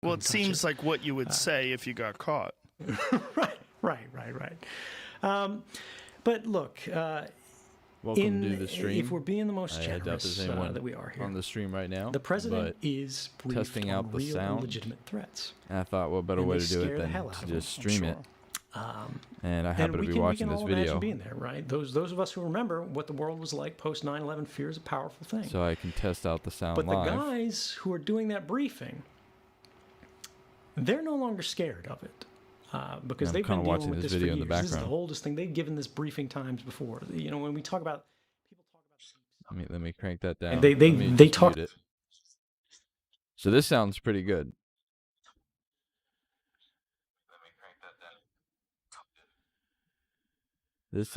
Well, it seems like what you would say if you got caught. Right. But look, Welcome to the stream. if we're being the most generous that we are here on the stream right now, the president is briefed testing out on the real sound, legitimate threats. And I thought, what better way to do it than to just stream it. And I happen to be watching this video. We can all imagine being there, right? Those of us who remember what the world was like post 9/11, fear is a powerful thing. So I can test out the sound live. But the guys who are doing that briefing, they're no longer scared of it. Because they've been dealing with this for years. This is the oldest thing. They've given this briefing times before. You know, when we talk about people talk about. Let me crank that down. They talk. So this sounds pretty good. This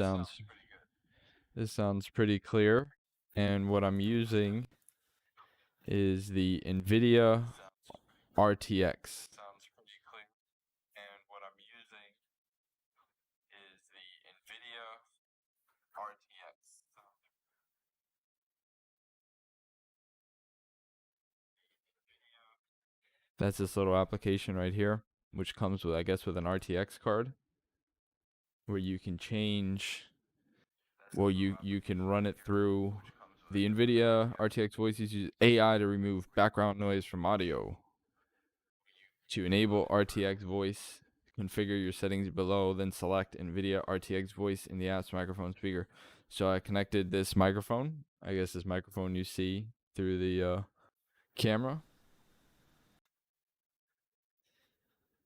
sounds pretty clear, and what I'm using is the NVIDIA RTX. That's this little application right here, which comes with, I guess, with an RTX card, where you can change, well, you can run it through the NVIDIA RTX voices, use AI to remove background noise from audio. To enable RTX voice, configure your settings below, then select NVIDIA RTX voice in the app's microphone speaker. So I connected this microphone, I guess this microphone you see through the camera.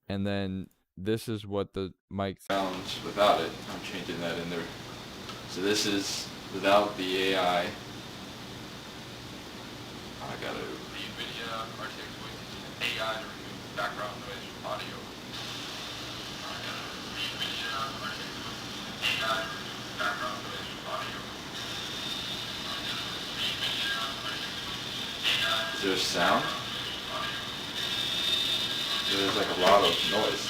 And then this is what the mic sounds without it. I'm changing that in there. So this is without the AI. I got the NVIDIA RTX voice using AI to remove background noise from audio. I got the NVIDIA RTX voice using AI to remove background noise from audio. Is there sound? There's like a lot of noise.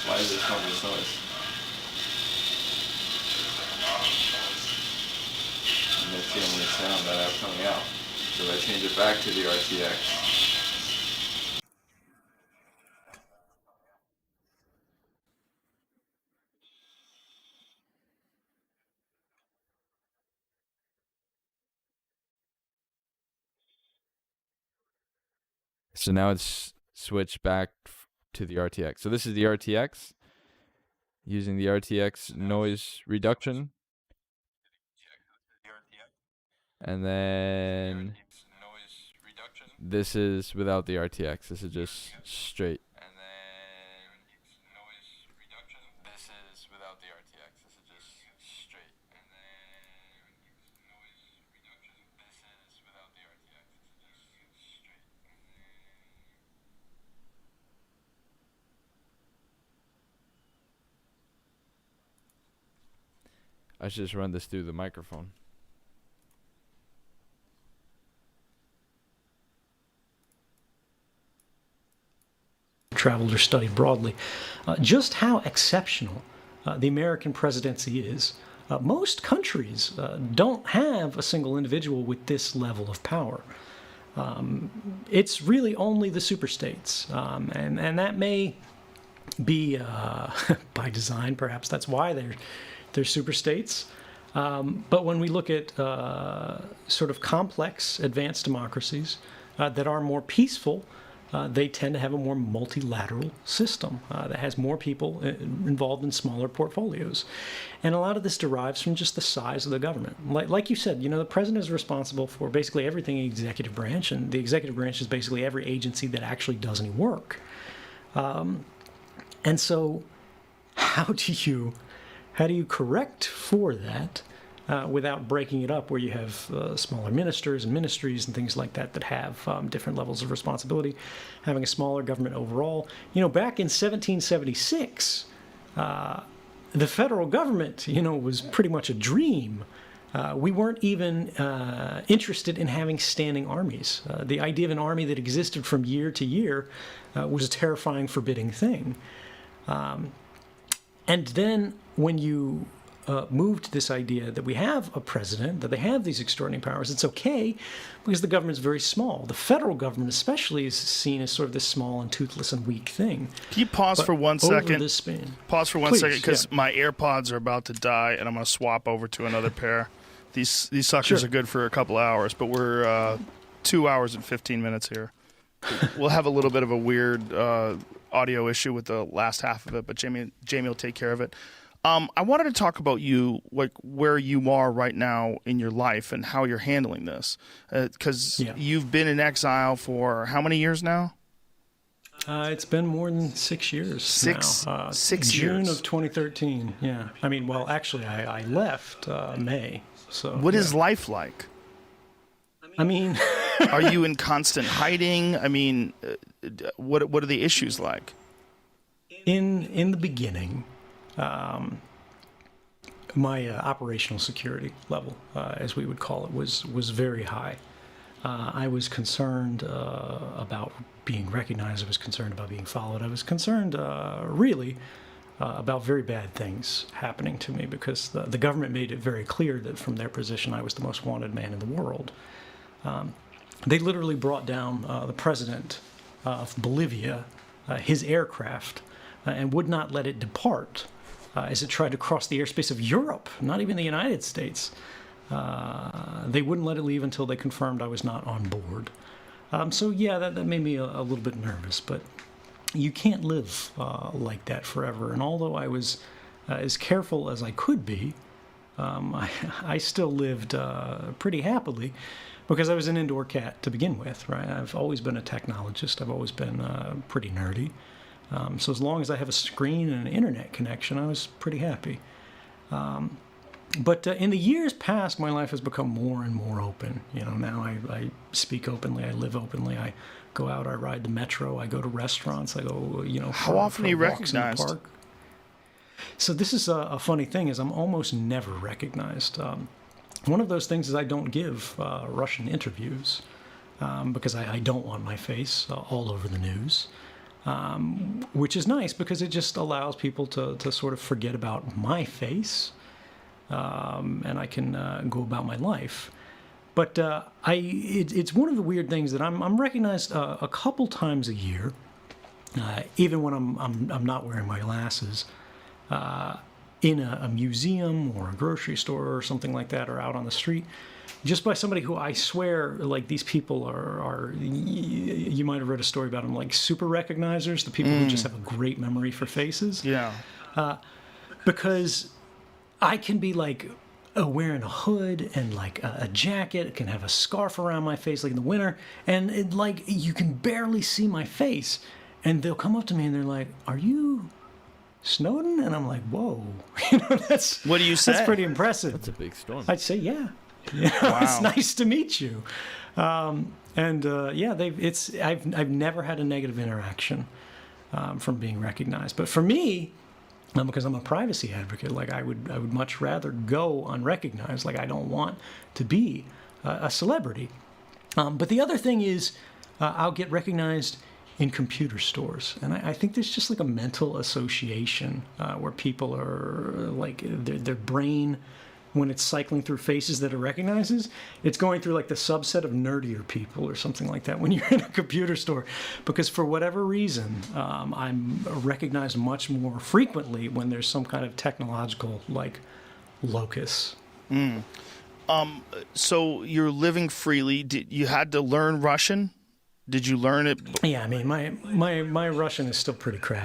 Why is there so much noise? And that's the only sound that I have coming out. So if I change it back to the RTX. So now it's switched back to the RTX. So this is the RTX, using the RTX noise reduction. And then this is without the RTX. This is just straight. And then noise reduction. This is without the RTX. This is just straight. And then noise reduction. This is without the RTX. This is just straight. I should just run this through the microphone. Traveled or studied broadly, just how exceptional the American presidency is. Most countries don't have a single individual with this level of power. It's really only the superstates, and that may be by design. Perhaps that's why they're superstates. But when we look at sort of complex advanced democracies that are more peaceful, they tend to have a more multilateral system that has more people involved in smaller portfolios. And a lot of this derives from just the size of the government. Like you said, you know, the president is responsible for basically everything in the executive branch, and the executive branch is basically every agency that actually does any work. And so how do you correct for that without breaking it up, where you have smaller ministers and ministries and things like that that have different levels of responsibility, having a smaller government overall? You know, back in 1776, the federal government, you know, was pretty much a dream. We weren't even interested in having standing armies. The idea of an army that existed from year to year was a terrifying, forbidding thing. And then when you moved to this idea that we have a president, that they have these extraordinary powers. It's okay because the government's very small. The federal government especially is seen as sort of this small and toothless and weak thing. Can you pause for 1 second? This span, pause for 1 please, second, because my AirPods are about to die, and I'm going to swap over to another pair. These suckers are good for a couple hours, but we're 2 hours and 15 minutes here. We'll have a little bit of a weird audio issue with the last half of it, but Jamie will take care of it. I wanted to talk about you, like where you are right now in your life and how you're handling this, because you've been in exile for how many years now? It's been more than 6 years. 6 now. 6 June years. of 2013. Yeah, I mean, well, actually, I left May. So what is life like? I mean, are you in constant hiding? I mean, what are the issues like? In the beginning, my operational security level, as we would call it, was very high. I was concerned about being recognized. I was concerned about being followed. I was concerned, really, about very bad things happening to me because the government made it very clear that from their position I was the most wanted man in the world. They literally brought down the president of Bolivia, his aircraft, and would not let it depart as it tried to cross the airspace of Europe, not even the United States. They wouldn't let it leave until they confirmed I was not on board. So yeah, that made me a little bit nervous, but you can't live like that forever. And although I was as careful as I could be, I still lived pretty happily because I was an indoor cat to begin with, right? I've always been a technologist. I've always been pretty nerdy. So as long as I have a screen and an internet connection, I was pretty happy. But in the years past, my life has become more and more open. Now I speak openly, I live openly, I go out, I ride the metro, I go to restaurants, I go, How often are you walks in the recognized? park. So this is a funny thing, is I'm almost never recognized. One of those things is I don't give Russian interviews because I don't want my face all over the news. Which is nice because it just allows people to sort of forget about my face, and I can go about my life. But it's one of the weird things that I'm recognized a couple times a year, even when I'm not wearing my glasses, in a museum or a grocery store or something like that, or out on the street. Just by somebody who I swear, like, these people are you might have read a story about them, like super recognizers, the people who just have a great memory for faces. Yeah. Because I can be like wearing a hood and like a jacket, can have a scarf around my face like in the winter, and like you can barely see my face, and they'll come up to me and they're like, "Are you Snowden?" And I'm like, "Whoa." That's What do you say? That's pretty impressive. That's a big storm. I'd say, yeah. Wow. It's nice to meet you. I've never had a negative interaction from being recognized. But for me, because I'm a privacy advocate, like I would much rather go unrecognized. Like I don't want to be a celebrity. But the other thing is, I'll get recognized in computer stores, and I think there's just like a mental association where people are like their brain, when it's cycling through faces that it recognizes, it's going through like the subset of nerdier people or something like that when you're in a computer store. Because for whatever reason, I'm recognized much more frequently when there's some kind of technological like locus. So you're living freely. You had to learn Russian? Did you learn it? Yeah, I mean, my Russian is still pretty crappy.